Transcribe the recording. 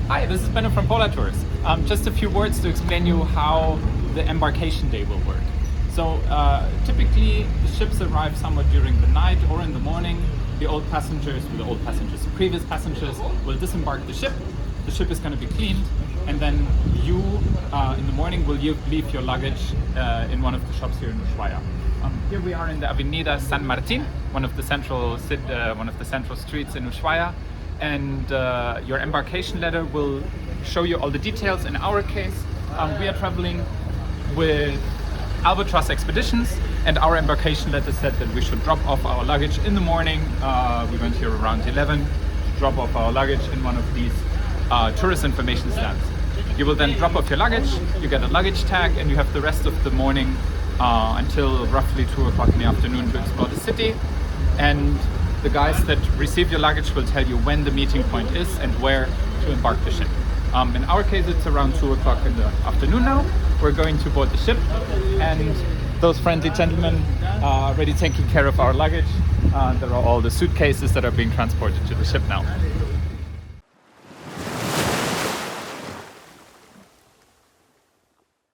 Hi, this is Benno from Polartours. Just a few words to explain you how the embarkation day will work. So typically the ships arrive somewhat during the night or in the morning. The previous passengers will disembark the ship. The ship is going to be cleaned, and then you in the morning will leave your luggage in one of the shops here in Ushuaia. Here we are in the Avenida San Martin, one of the central streets in Ushuaia, and your embarkation letter will show you all the details. In our case, we are traveling with Albatross Expeditions, and our embarkation letter said that we should drop off our luggage in the morning. We went here around 11 to drop off our luggage in one of these tourist information stands. You will then drop off your luggage, you get a luggage tag, and you have the rest of the morning until roughly 2 o'clock in the afternoon to explore the city. And the guys that receive your luggage will tell you when the meeting point is and where to embark the ship. In our case, it's around 2 o'clock in the afternoon now. We're going to board the ship, and those friendly gentlemen are already taking care of our luggage. There are all the suitcases that are being transported to the ship now.